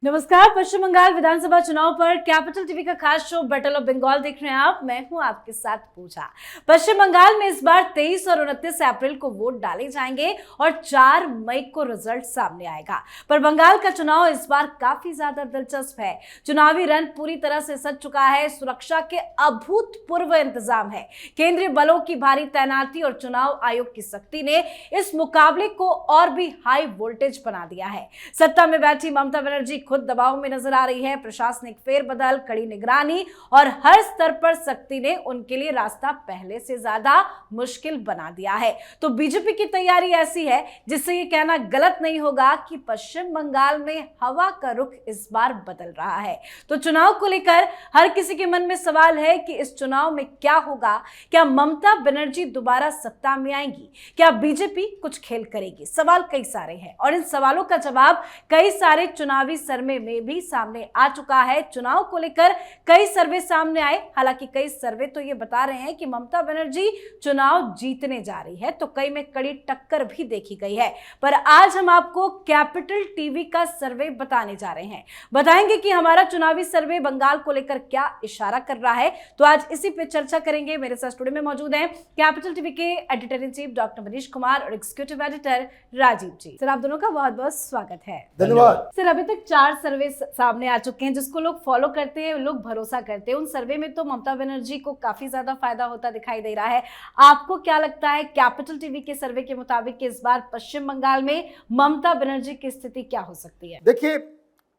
नमस्कार। पश्चिम बंगाल विधानसभा चुनाव पर कैपिटल टीवी का खास शो बैटल ऑफ बंगाल देख रहे हैं आप। मैं हूं आपके साथ पूजा। पश्चिम बंगाल में इस बार 23 और 29 अप्रैल को वोट डाले जाएंगे और 4 मई को रिजल्ट सामने आएगा। पर बंगाल का चुनाव इस बार काफी ज्यादा दिलचस्प है। चुनावी रण पूरी तरह से सज चुका है। सुरक्षा के अभूतपूर्व इंतजाम है। केंद्रीय बलों की भारी तैनाती और चुनाव आयोग की सख्ती ने इस मुकाबले को और भी हाई वोल्टेज बना दिया है। सत्ता में बैठी ममता बनर्जी खुद दबाव में नजर आ रही है। प्रशासनिक फेरबदल, कड़ी निगरानी और हर स्तर पर सख्ती ने उनके लिए रास्ता पहले से ज्यादा मुश्किल बना दिया है। तो बीजेपी की तैयारी ऐसी है जिससे ये कहना गलत नहीं होगा कि पश्चिम बंगाल में हवा का रुख इस बार बदल रहा है। तो चुनाव को लेकर हर किसी के मन में सवाल है कि इस चुनाव में क्या होगा। क्या ममता बनर्जी दोबारा सत्ता में आएंगी? क्या बीजेपी कुछ खेल करेगी? सवाल कई सारे हैं और इन सवालों का जवाब कई सारे चुनावी सर्वे में भी सामने आ चुका है। चुनाव को लेकर कई सर्वे सामने आए। हालांकि कई सर्वे तो ये बता रहे हैं कि ममता बनर्जी चुनाव जीतने जा रही है, तो कई में कड़ी टक्कर भी देखी गई है। पर आज हम आपको कैपिटल टीवी का सर्वे बताने जा रहे हैं। बताएंगे कि हमारा चुनावी सर्वे बंगाल को लेकर क्या इशारा कर रहा है। तो आज इसी पे चर्चा करेंगे। मेरे साथ स्टूडियो में मौजूद हैं कैपिटल टीवी के editor in chief doctor Manish Kumar और एग्जीक्यूटिव एडिटर राजीव जी। सर, आप दोनों का बहुत बहुत स्वागत है। धन्यवाद। सर, अभी तक 4 सर्वे सामने आ चुके हैं जिसको लोग फॉलो करते हैं, लोग भरोसा करते हैं। उन सर्वे में तो ममता बनर्जी को काफी ज्यादा फायदा होता दिखाई दे रहा है। आपको क्या लगता है कैपिटल टीवी के सर्वे के मुताबिक कि इस बार पश्चिम बंगाल में ममता बनर्जी की स्थिति क्या हो सकती है? देखिए,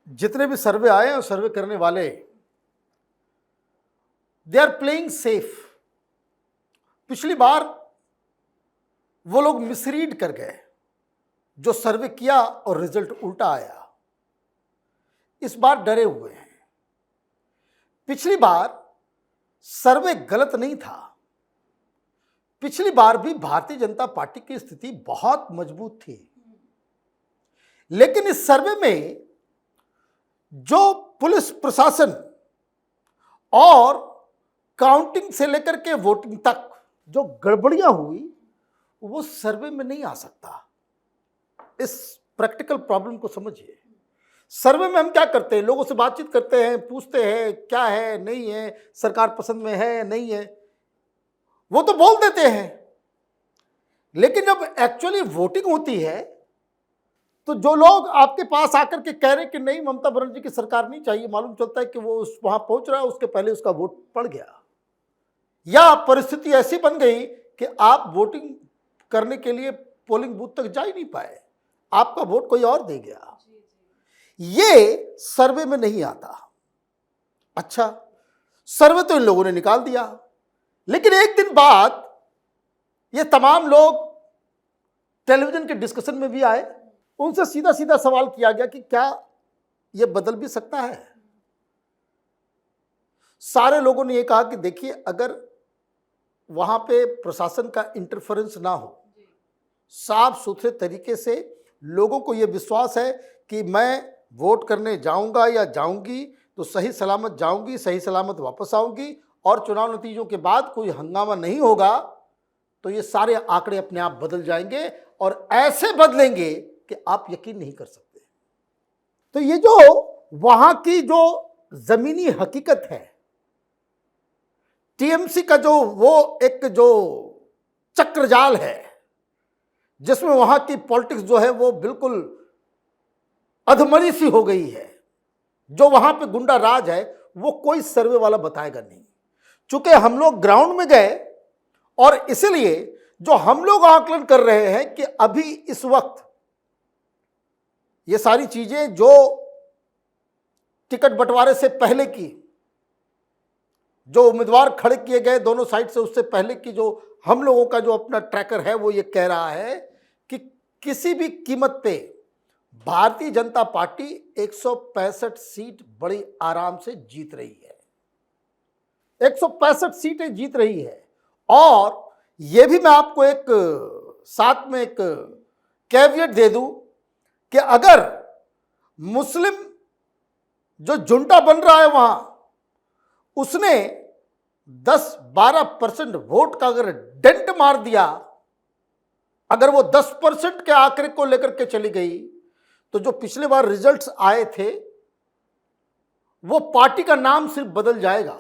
जितने भी सर्वे आए और सर्वे करने वाले, दे आर प्लेइंग सेफ। पिछली बार वो लोग मिसरीड कर गए, जो सर्वे किया और रिजल्ट उल्टा आया। इस बार डरे हुए हैं। पिछली बार सर्वे गलत नहीं था। पिछली बार भी भारतीय जनता पार्टी की स्थिति बहुत मजबूत थी, लेकिन इस सर्वे में जो पुलिस प्रशासन और काउंटिंग से लेकर के वोटिंग तक जो गड़बड़ियां हुई, वो सर्वे में नहीं आ सकता। इस प्रैक्टिकल प्रॉब्लम को समझिए। सर्वे में हम क्या करते हैं? लोगों से बातचीत करते हैं, पूछते हैं क्या है, नहीं है, सरकार पसंद में है, नहीं है, वो तो बोल देते हैं। लेकिन जब एक्चुअली वोटिंग होती है तो जो लोग आपके पास आकर के कह रहे कि नहीं, ममता बनर्जी की सरकार नहीं चाहिए, मालूम चलता है कि वो वहां पहुंच रहा है, उसके पहले उसका वोट पड़ गया, या परिस्थिति ऐसी बन गई कि आप वोटिंग करने के लिए पोलिंग बूथ तक जा ही नहीं पाए, आपका वोट कोई और दे गया। ये सर्वे में नहीं आता। अच्छा, सर्वे तो इन लोगों ने निकाल दिया, लेकिन एक दिन बाद ये तमाम लोग टेलीविजन के डिस्कशन में भी आए। उनसे सीधा सीधा सवाल किया गया कि क्या ये बदल भी सकता है? सारे लोगों ने ये कहा कि देखिए, अगर वहां पे प्रशासन का इंटरफेरेंस ना हो, साफ सुथरे तरीके से लोगों को ये विश्वास है कि मैं वोट करने जाऊंगा या जाऊंगी तो सही सलामत जाऊंगी, सही सलामत वापस आऊंगी, और चुनाव नतीजों के बाद कोई हंगामा नहीं होगा, तो ये सारे आंकड़े अपने आप बदल जाएंगे और ऐसे बदलेंगे कि आप यकीन नहीं कर सकते। तो ये जो वहां की जो जमीनी हकीकत है, टीएमसी का जो वो एक जो चक्रजाल है, जिसमें वहां की पॉलिटिक्स जो है वो बिल्कुल अधमरी सी हो गई है, जो वहां पे गुंडा राज है, वो कोई सर्वे वाला बताएगा नहीं। चूंकि हम लोग ग्राउंड में गए, और इसलिए जो हम लोग आकलन कर रहे हैं कि अभी इस वक्त ये सारी चीजें जो टिकट बंटवारे से पहले की, जो उम्मीदवार खड़े किए गए दोनों साइड से, उससे पहले की जो हम लोगों का जो अपना ट्रैकर है, वो ये कह रहा है कि किसी भी कीमत पे भारतीय जनता पार्टी 165 सीट बड़ी आराम से जीत रही है। 165 सीटें जीत रही है। और यह भी मैं आपको एक साथ में एक कैविएट दे दूं कि अगर मुस्लिम जो जुंटा बन रहा है वहां, उसने 10-12% वोट का अगर डेंट मार दिया, अगर वो 10% के आंकड़े को लेकर के चली गई, तो जो पिछले बार रिजल्ट्स आए थे वो पार्टी का नाम सिर्फ बदल जाएगा।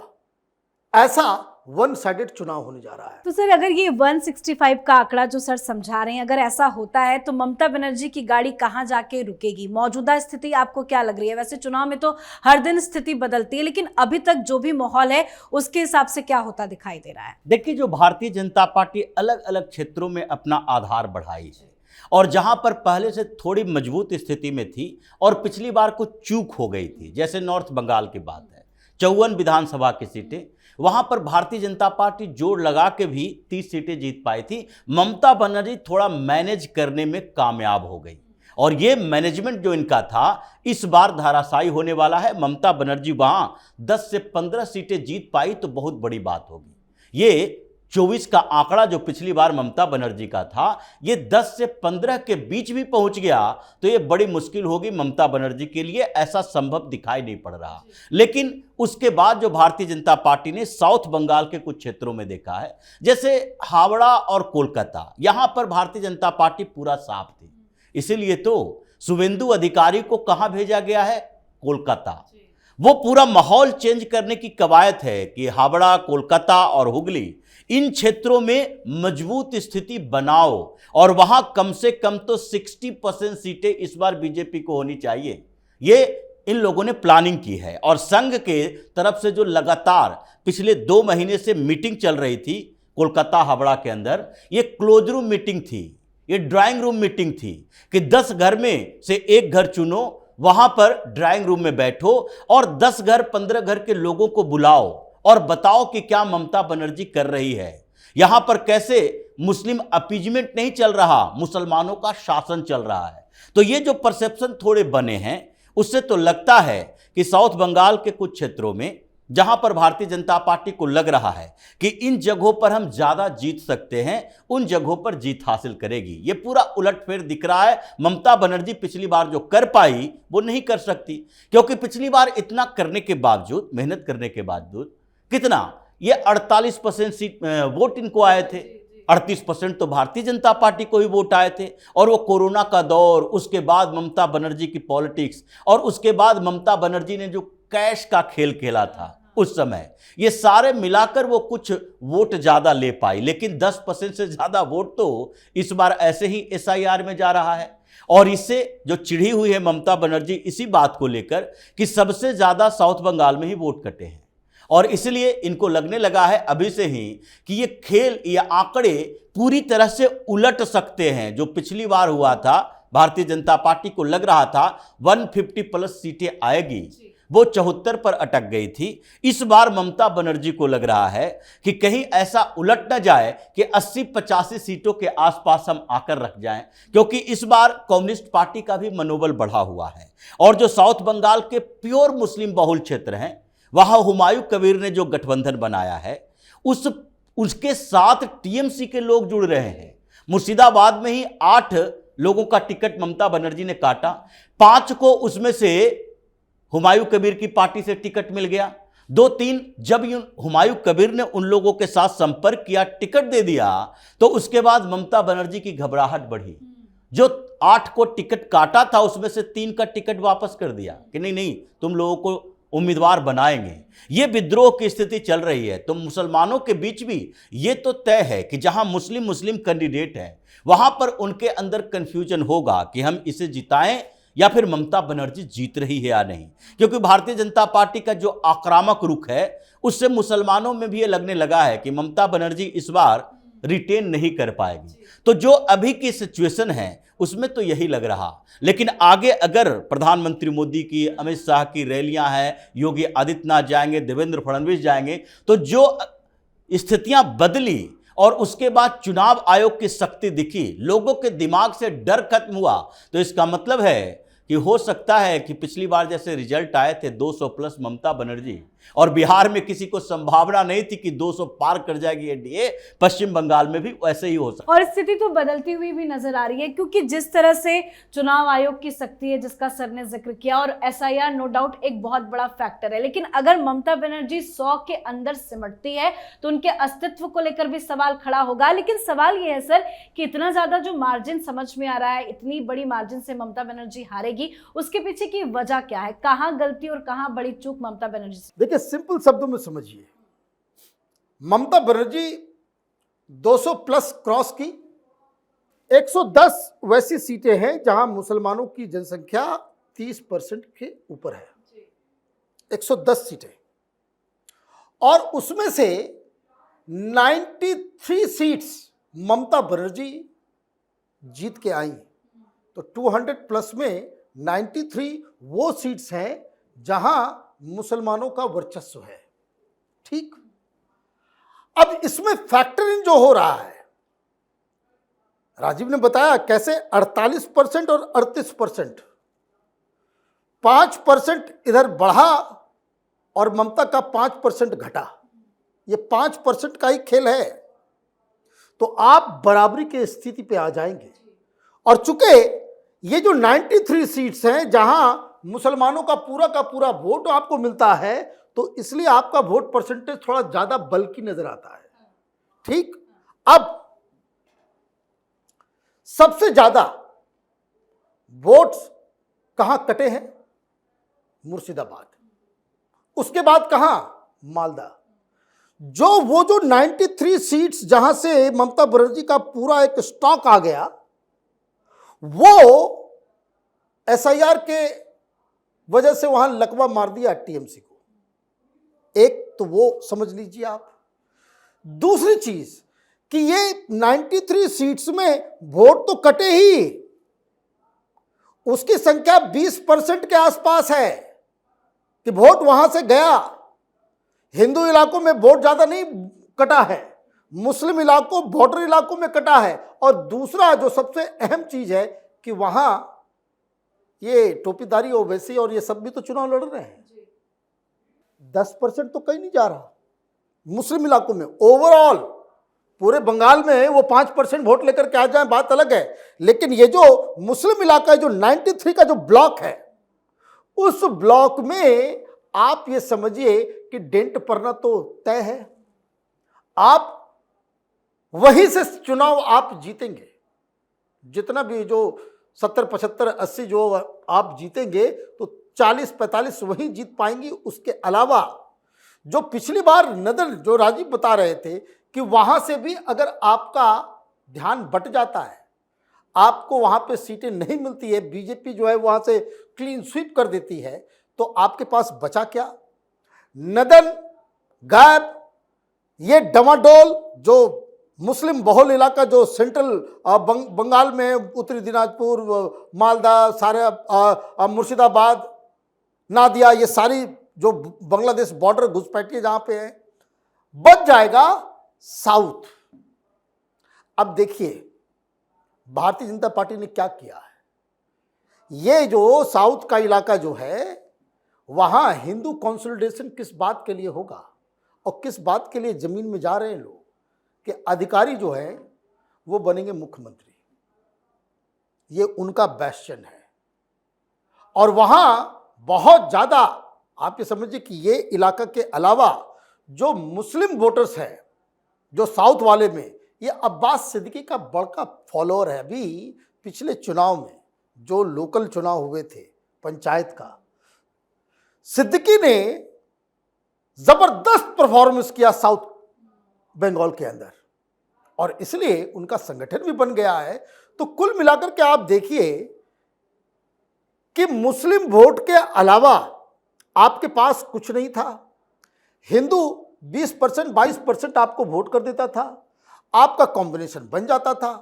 ऐसा वन साइडेड चुनाव होने जा रहा है। तो सर अगर ये 165 का आंकड़ा जो सर समझा रहे हैं, अगर ऐसा होता है तो ममता बनर्जी की गाड़ी कहां जाके रुकेगी? मौजूदा स्थिति आपको क्या लग रही है? वैसे चुनाव में तो हर दिन स्थिति बदलती है, लेकिन अभी तक जो भी माहौल है उसके हिसाब से क्या होता दिखाई दे रहा है? देखिए, जो भारतीय जनता पार्टी अलग अलग क्षेत्रों में अपना आधार बढ़ाई है और जहां पर पहले से थोड़ी मजबूत स्थिति में थी और पिछली बार कुछ चूक हो गई थी, जैसे नॉर्थ बंगाल की बात है, 54 विधानसभा की सीटें, वहां पर भारतीय जनता पार्टी जोर लगा के भी 30 सीटें जीत पाई थी। ममता बनर्जी थोड़ा मैनेज करने में कामयाब हो गई और ये मैनेजमेंट जो इनका था इस बार धाराशायी होने वाला है। ममता बनर्जी वहां 10 से 15 सीटें जीत पाई तो बहुत बड़ी बात होगी। ये 24 का आंकड़ा जो पिछली बार ममता बनर्जी का था, ये 10 से 15 के बीच भी पहुंच गया तो ये बड़ी मुश्किल होगी ममता बनर्जी के लिए, ऐसा संभव दिखाई नहीं पड़ रहा। लेकिन उसके बाद जो भारतीय जनता पार्टी ने साउथ बंगाल के कुछ क्षेत्रों में देखा है, जैसे हावड़ा और कोलकाता, यहां पर भारतीय जनता पार्टी पूरा साफ थी, इसीलिए तो शुभेंदु अधिकारी को कहां भेजा गया है? कोलकाता। वो पूरा माहौल चेंज करने की कवायद है कि हावड़ा, कोलकाता और हुगली, इन क्षेत्रों में मजबूत स्थिति बनाओ और वहां कम से कम तो 60% सीटें इस बार बीजेपी को होनी चाहिए। ये इन लोगों ने प्लानिंग की है और संघ के तरफ से जो लगातार पिछले 2 महीने से मीटिंग चल रही थी कोलकाता हावड़ा के अंदर, ये क्लोज रूम मीटिंग थी, ये ड्राइंग रूम मीटिंग थी कि 10 घर में से एक घर चुनो, वहां पर ड्राइंग रूम में बैठो और 10 घर 15 घर के लोगों को बुलाओ और बताओ कि क्या ममता बनर्जी कर रही है। यहां पर कैसे मुस्लिम अपीजमेंट नहीं चल रहा, मुसलमानों का शासन चल रहा है। तो ये जो परसेप्शन थोड़े बने हैं, उससे तो लगता है कि साउथ बंगाल के कुछ क्षेत्रों में जहां पर भारतीय जनता पार्टी को लग रहा है कि इन जगहों पर हम ज्यादा जीत सकते हैं, उन जगहों पर जीत हासिल करेगी। ये पूरा उलटफेर दिख रहा है। ममता बनर्जी पिछली बार जो कर पाई वो नहीं कर सकती, क्योंकि पिछली बार इतना करने के बावजूद, मेहनत करने के बावजूद, कितना ये 48% सीट वोट इनको आए थे, 38% तो भारतीय जनता पार्टी को ही वोट आए थे। और वो कोरोना का दौर, उसके बाद ममता बनर्जी की पॉलिटिक्स और उसके बाद ममता बनर्जी ने जो कैश का खेल खेला था उस समय, ये सारे मिलाकर वो कुछ वोट ज्यादा ले पाई। लेकिन 10% से ज्यादा वोट तो इस बार ऐसे ही SIR में जा रहा है। और इससे जो चिढ़ी हुई है ममता बनर्जी इसी बात को लेकर कि सबसे ज्यादा साउथ बंगाल में ही वोट कटे हैं और इसलिए इनको लगने लगा है अभी से ही कि ये खेल, ये आंकड़े पूरी तरह से उलट सकते हैं। जो पिछली बार हुआ था, भारतीय जनता पार्टी को लग रहा था 150+ सीटें आएगी, वो 74 पर अटक गई थी। इस बार ममता बनर्जी को लग रहा है कि कहीं ऐसा उलट न जाए कि 80-85 सीटों के आसपास हम आकर रख जाएं, क्योंकि इस बार कम्युनिस्ट पार्टी का भी मनोबल बढ़ा हुआ है। और जो साउथ बंगाल के प्योर मुस्लिम बहुल क्षेत्र हैं, वहां हुमायूं कबीर ने जो गठबंधन बनाया है उसके साथ TMC के लोग जुड़ रहे हैं। मुर्शिदाबाद में ही 8 लोगों का टिकट ममता बनर्जी ने काटा, 5 को उसमें से हुमायूं कबीर की पार्टी से टिकट मिल गया। 2-3 जब हुमायूं कबीर ने उन लोगों के साथ संपर्क किया, टिकट दे दिया, तो उसके बाद ममता बनर्जी की घबराहट बढ़ी। जो 8 को टिकट काटा था उसमें से 3 का टिकट वापस कर दिया कि नहीं, तुम लोगों को उम्मीदवार बनाएंगे। ये विद्रोह की स्थिति चल रही है। तो मुसलमानों के बीच भी ये तो तय है कि जहां मुस्लिम कैंडिडेट हैं, वहां पर उनके अंदर कंफ्यूजन होगा कि हम इसे जिताएं या फिर ममता बनर्जी जीत रही है या नहीं। क्योंकि भारतीय जनता पार्टी का जो आक्रामक रुख है, उससे मुसलमानों में भी ये लगने लगा है कि ममता बनर्जी इस बार रिटेन नहीं कर पाएगी। तो जो अभी की सिचुएशन है उसमें तो यही लग रहा। लेकिन आगे अगर प्रधानमंत्री मोदी की, अमित शाह की रैलियां हैं, योगी आदित्यनाथ जाएंगे, देवेंद्र फडणवीस जाएंगे, तो जो स्थितियां बदली और उसके बाद चुनाव आयोग की शक्ति दिखी, लोगों के दिमाग से डर खत्म हुआ, तो इसका मतलब है कि हो सकता है कि पिछली बार जैसे रिजल्ट आए थे 200+ ममता बनर्जी, और बिहार में किसी को संभावना नहीं थी कि 200 पार कर जाएगी एनडीए, पश्चिम बंगाल में भी वैसे ही हो सकता है। और स्थिति तो बदलती हुई भी नजर आ रही है, क्योंकि जिस तरह से चुनाव आयोग की शक्ति है जिसका सर ने जिक्र किया, और SIR नो डाउट एक बहुत बड़ा फैक्टर है, लेकिन अगर ममता बनर्जी 100 के अंदर सिमटती है तो उनके अस्तित्व को लेकर भी सवाल खड़ा होगा। लेकिन सवाल ये है सर कि इतना ज्यादा जो मार्जिन समझ में आ रहा है, इतनी बड़ी मार्जिन से ममता बनर्जी हारेगी, पड़ेगी, उसके पीछे की वजह क्या है, कहां गलती और कहां बड़ी चूक ममता बनर्जी से? देखिए, सिंपल शब्दों में समझिए, ममता बनर्जी 200 प्लस क्रॉस की। 110 वैसी सीटें हैं जहां मुसलमानों की जनसंख्या 30% के ऊपर है, 110 सीटें, और उसमें से 93 सीट्स ममता बनर्जी जीत के आई। तो 200 प्लस में 93 वो सीट्स हैं जहां मुसलमानों का वर्चस्व है। ठीक, अब इसमें फैक्टर इन जो हो रहा है, राजीव ने बताया कैसे 48% और 38%, 5% इधर बढ़ा और ममता का 5% घटा। ये 5% का ही खेल है, तो आप बराबरी की स्थिति पे आ जाएंगे। और चूंकि ये जो 93 सीट्स हैं जहां मुसलमानों का पूरा वोट आपको मिलता है, तो इसलिए आपका वोट परसेंटेज थोड़ा ज्यादा बल्कि नजर आता है। ठीक, अब सबसे ज्यादा वोट्स कहां कटे हैं? मुर्शिदाबाद, उसके बाद कहां? मालदा। वो जो 93 सीट्स जहां से ममता बनर्जी का पूरा एक स्टॉक आ गया, वो एसआईआर के वजह से वहां लकवा मार दिया टीएमसी को। एक तो वो समझ लीजिए आप। दूसरी चीज कि ये 93 सीट्स में वोट तो कटे ही, उसकी संख्या 20% के आसपास है कि वोट वहां से गया। हिंदू इलाकों में वोट ज्यादा नहीं कटा है, मुस्लिम इलाकों, बॉर्डर इलाकों में कटा है। और दूसरा जो सबसे अहम चीज है कि वहां ये टोपीदारी ओवैसी और ये सब भी तो चुनाव लड़ रहे हैं। 10% तो कहीं नहीं जा रहा मुस्लिम इलाकों में। ओवरऑल पूरे बंगाल में वो 5% वोट लेकर के आ जाए, बात अलग है, लेकिन ये जो मुस्लिम इलाका है, जो 93 का जो ब्लॉक है, उस ब्लॉक में आप ये समझिए कि डेंट पड़ना तो तय है। आप वहीं से चुनाव आप जीतेंगे, जितना भी जो 70, 75, 80 जो आप जीतेंगे, तो 40-45 वहीं जीत पाएंगी। उसके अलावा जो पिछली बार नदर जो राजीव बता रहे थे कि वहां से भी अगर आपका ध्यान बट जाता है, आपको वहां पे सीटें नहीं मिलती है, बीजेपी जो है वहां से क्लीन स्वीप कर देती है, तो आपके पास बचा क्या? नदन, गायब, ये डमाडोल जो मुस्लिम बहुल इलाका जो सेंट्रल बंगाल में, उत्तरी दिनाजपुर, मालदा, सारे मुर्शिदाबाद, नादिया, ये सारी जो बांग्लादेश बॉर्डर घुसपैठिए जहां पे है, बच जाएगा साउथ। अब देखिए भारतीय जनता पार्टी ने क्या किया है। ये जो साउथ का इलाका जो है, वहां हिंदू कंसोलिडेशन किस बात के लिए होगा और किस बात के लिए जमीन में जा रहे हैं लोग कि अधिकारी जो है वो बनेंगे मुख्यमंत्री। ये उनका बैस्शन है। और वहां बहुत ज्यादा आप ये समझिए कि ये इलाका के अलावा जो मुस्लिम वोटर्स हैं, जो साउथ वाले में, ये अब्बास सिद्दीकी का बड़का फॉलोअर है। अभी पिछले चुनाव में जो लोकल चुनाव हुए थे पंचायत का, सिद्दीकी ने जबरदस्त परफॉर्मेंस किया साउथ बंगाल के अंदर, और इसलिए उनका संगठन भी बन गया है। तो कुल मिलाकर के आप देखिए कि मुस्लिम वोट के अलावा आपके पास कुछ नहीं था। हिंदू 20%, 22% आपको वोट कर देता था, आपका कॉम्बिनेशन बन जाता था।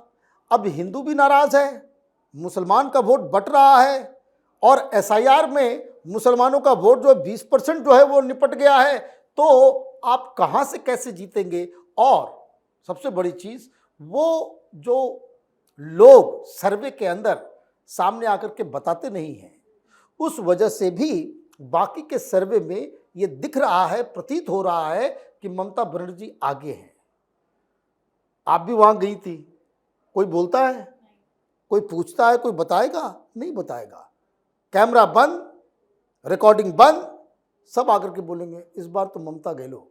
अब हिंदू भी नाराज है, मुसलमान का वोट बट रहा है, और एसआईआर में मुसलमानों का वोट जो 20% जो है वो निपट गया है। तो आप कहां से कैसे जीतेंगे? और सबसे बड़ी चीज, वो जो लोग सर्वे के अंदर सामने आकर के बताते नहीं हैं, उस वजह से भी बाकी के सर्वे में ये दिख रहा है, प्रतीत हो रहा है कि ममता बनर्जी आगे हैं। आप भी वहां गई थी, कोई बोलता है, कोई पूछता है, कोई बताएगा? नहीं बताएगा। कैमरा बंद, रिकॉर्डिंग बंद, सब आकर के बोलेंगे इस बार तो ममता गहलोत।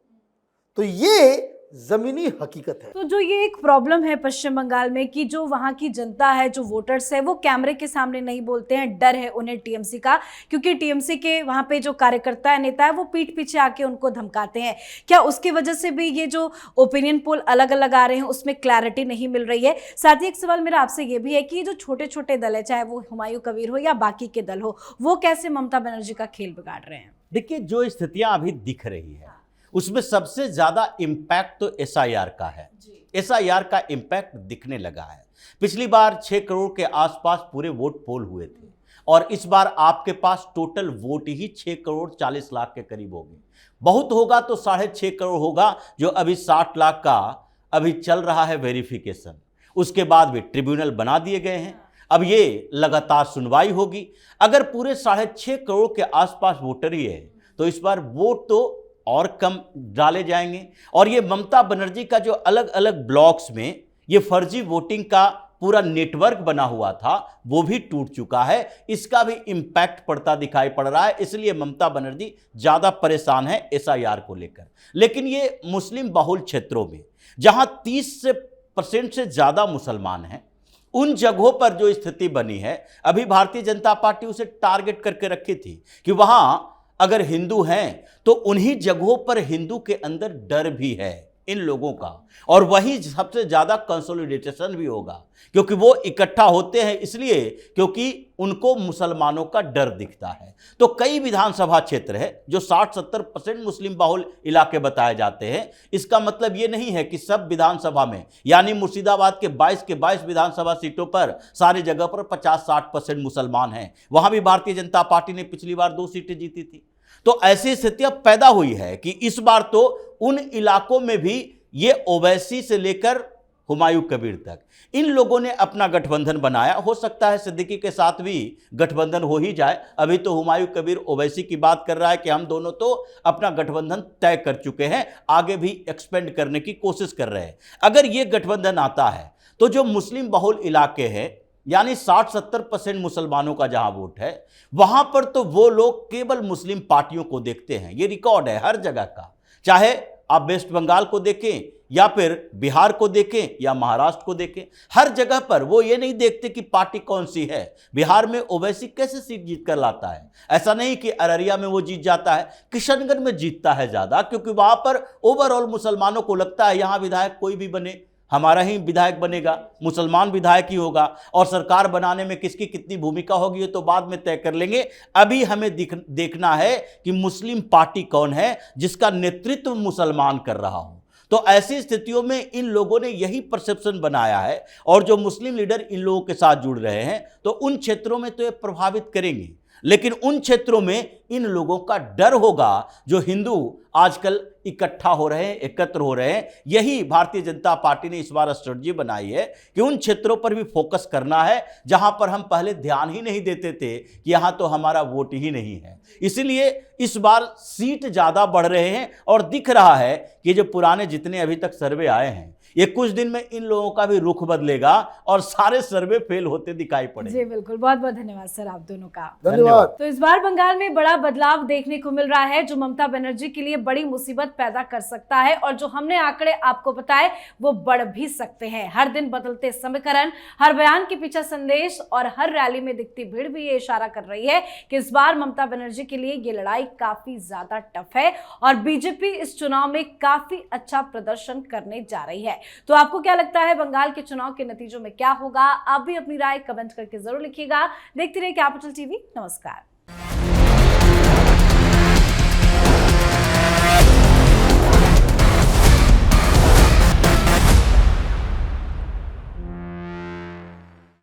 तो ये जमीनी हकीकत है। तो जो ये एक प्रॉब्लम है पश्चिम बंगाल में कि जो वहाँ की जनता है, जो वोटर्स है, वो कैमरे के सामने नहीं बोलते हैं, डर है उन्हें टीएमसी का, क्योंकि टीएमसी के वहाँ पे जो कार्यकर्ता है, नेता है, वो पीठ पीछे आके उनको धमकाते हैं। क्या उसकी वजह से भी ये जो ओपिनियन पोल अलग अलग आ रहे हैं उसमें क्लैरिटी नहीं मिल रही है? साथ ही एक सवाल मेरा आपसे ये भी है कि ये जो छोटे छोटे दल है, चाहे वो हुमायूं कबीर हो या बाकी के दल हो, वो कैसे ममता बनर्जी का खेल बिगाड़ रहे हैं? देखिए, जो स्थितियां अभी दिख रही है उसमें सबसे ज्यादा इम्पैक्ट तो एसआईआर का है। एसआईआर का इम्पैक्ट दिखने लगा है। पिछली बार 6 करोड़ के आसपास पूरे वोट पोल हुए थे और इस बार आपके पास टोटल वोट ही 6 करोड़ 40 लाख के करीब होंगे। बहुत होगा तो 6.5 करोड़ होगा, जो अभी 60 लाख का अभी चल रहा है वेरिफिकेशन। उसके बाद भी ट्रिब्यूनल बना दिए गए हैं। अब ये लगातार सुनवाई होगी। अगर पूरे 6.5 करोड़ के आसपास वोटर ही है तो इस बार वोट तो और कम डाले जाएंगे। और ये ममता बनर्जी का जो अलग अलग ब्लॉक्स में ये फर्जी वोटिंग का पूरा नेटवर्क बना हुआ था वो भी टूट चुका है। इसका भी इंपैक्ट पड़ता दिखाई पड़ रहा है। इसलिए ममता बनर्जी ज्यादा परेशान है एसआईआर को लेकर। लेकिन ये मुस्लिम बहुल क्षेत्रों में जहां 30% से ज्यादा मुसलमान हैं, उन जगहों पर जो स्थिति बनी है, अभी भारतीय जनता पार्टी उसे टारगेट करके रखी थी कि वहां अगर हिंदू हैं तो उन्हीं जगहों पर हिंदू के अंदर डर भी है इन लोगों का, और वही सबसे ज्यादा कंसोलिडेशन भी होगा, क्योंकि वो इकट्ठा होते हैं इसलिए क्योंकि उनको मुसलमानों का डर दिखता है। तो कई विधानसभा क्षेत्र है जो 60-70% मुस्लिम बहुल इलाके बताए जाते हैं। इसका मतलब ये नहीं है कि सब विधानसभा में, यानी मुर्शिदाबाद के 22 विधानसभा सीटों पर सारी जगह पर 50-60% मुसलमान हैं। वहां भी भारतीय जनता पार्टी ने पिछली बार 2 सीटें जीती थी। तो ऐसी स्थितियां पैदा हुई है कि इस बार तो उन इलाकों में भी ये ओवैसी से लेकर हुमायूं कबीर तक इन लोगों ने अपना गठबंधन बनाया। हो सकता है सिद्दीकी के साथ भी गठबंधन हो ही जाए। अभी तो हुमायूं कबीर ओवैसी की बात कर रहा है कि हम दोनों तो अपना गठबंधन तय कर चुके हैं, आगे भी एक्सपेंड करने की कोशिश कर रहे हैं। अगर ये गठबंधन आता है तो जो मुस्लिम बहुल इलाके हैं, यानी 60-70% मुसलमानों का जहां वोट है, वहां पर तो वो लोग केवल मुस्लिम पार्टियों को देखते हैं। ये रिकॉर्ड है हर जगह का, चाहे आप वेस्ट बंगाल को देखें या फिर बिहार को देखें या महाराष्ट्र को देखें, हर जगह पर वो ये नहीं देखते कि पार्टी कौन सी है। बिहार में ओवैसी कैसे सीट जीत कर लाता है? ऐसा नहीं कि अररिया में वो जीत जाता है, किशनगंज में जीतता है ज्यादा, क्योंकि वहां पर ओवरऑल मुसलमानों को लगता है यहां विधायक कोई भी बने, हमारा ही विधायक बनेगा, मुसलमान विधायक ही होगा, और सरकार बनाने में किसकी कितनी भूमिका होगी ये तो बाद में तय कर लेंगे। अभी हमें देखना है कि मुस्लिम पार्टी कौन है जिसका नेतृत्व मुसलमान कर रहा हो। तो ऐसी स्थितियों में इन लोगों ने यही परसेप्शन बनाया है, और जो मुस्लिम लीडर इन लोगों के साथ जुड़ रहे हैं तो उन क्षेत्रों में तो ये प्रभावित करेंगे, लेकिन उन क्षेत्रों में इन लोगों का डर होगा जो हिंदू आजकल इकट्ठा हो रहे हैं, एकत्र हो रहे हैं। यही भारतीय जनता पार्टी ने इस बार स्ट्रेटजी बनाई है कि उन क्षेत्रों पर भी फोकस करना है जहां पर हम पहले ध्यान ही नहीं देते थे कि यहां तो हमारा वोट ही नहीं है। इसलिए इस बार सीट ज्यादा बढ़ रहे हैं और दिख रहा है कि जो पुराने जितने अभी तक सर्वे आए हैं, ये कुछ दिन में इन लोगों का भी रुख बदलेगा और सारे सर्वे फेल होते दिखाई पड़े। जी बिल्कुल, बहुत बहुत धन्यवाद सर आप दोनों का। धन्यवाद। तो इस बार बंगाल में बड़ा बदलाव देखने को मिल रहा है जो ममता बनर्जी के लिए बड़ी मुसीबत पैदा कर सकता है, और जो हमने आंकड़े आपको बताए वो बढ़ भी सकते हैं। हर दिन बदलते समीकरण, हर बयान के पीछे संदेश और हर रैली में दिखती भीड़ भी ये इशारा कर रही है कि इस बार ममता बनर्जी के लिए ये लड़ाई काफी ज्यादा टफ है और बीजेपी इस चुनाव में काफी अच्छा प्रदर्शन करने जा रही है। तो आपको क्या लगता है बंगाल के चुनाव के नतीजों में क्या होगा? आप भी अपनी राय कमेंट करके जरूर लिखिएगा। देखते रहिए कैपिटल टीवी। नमस्कार।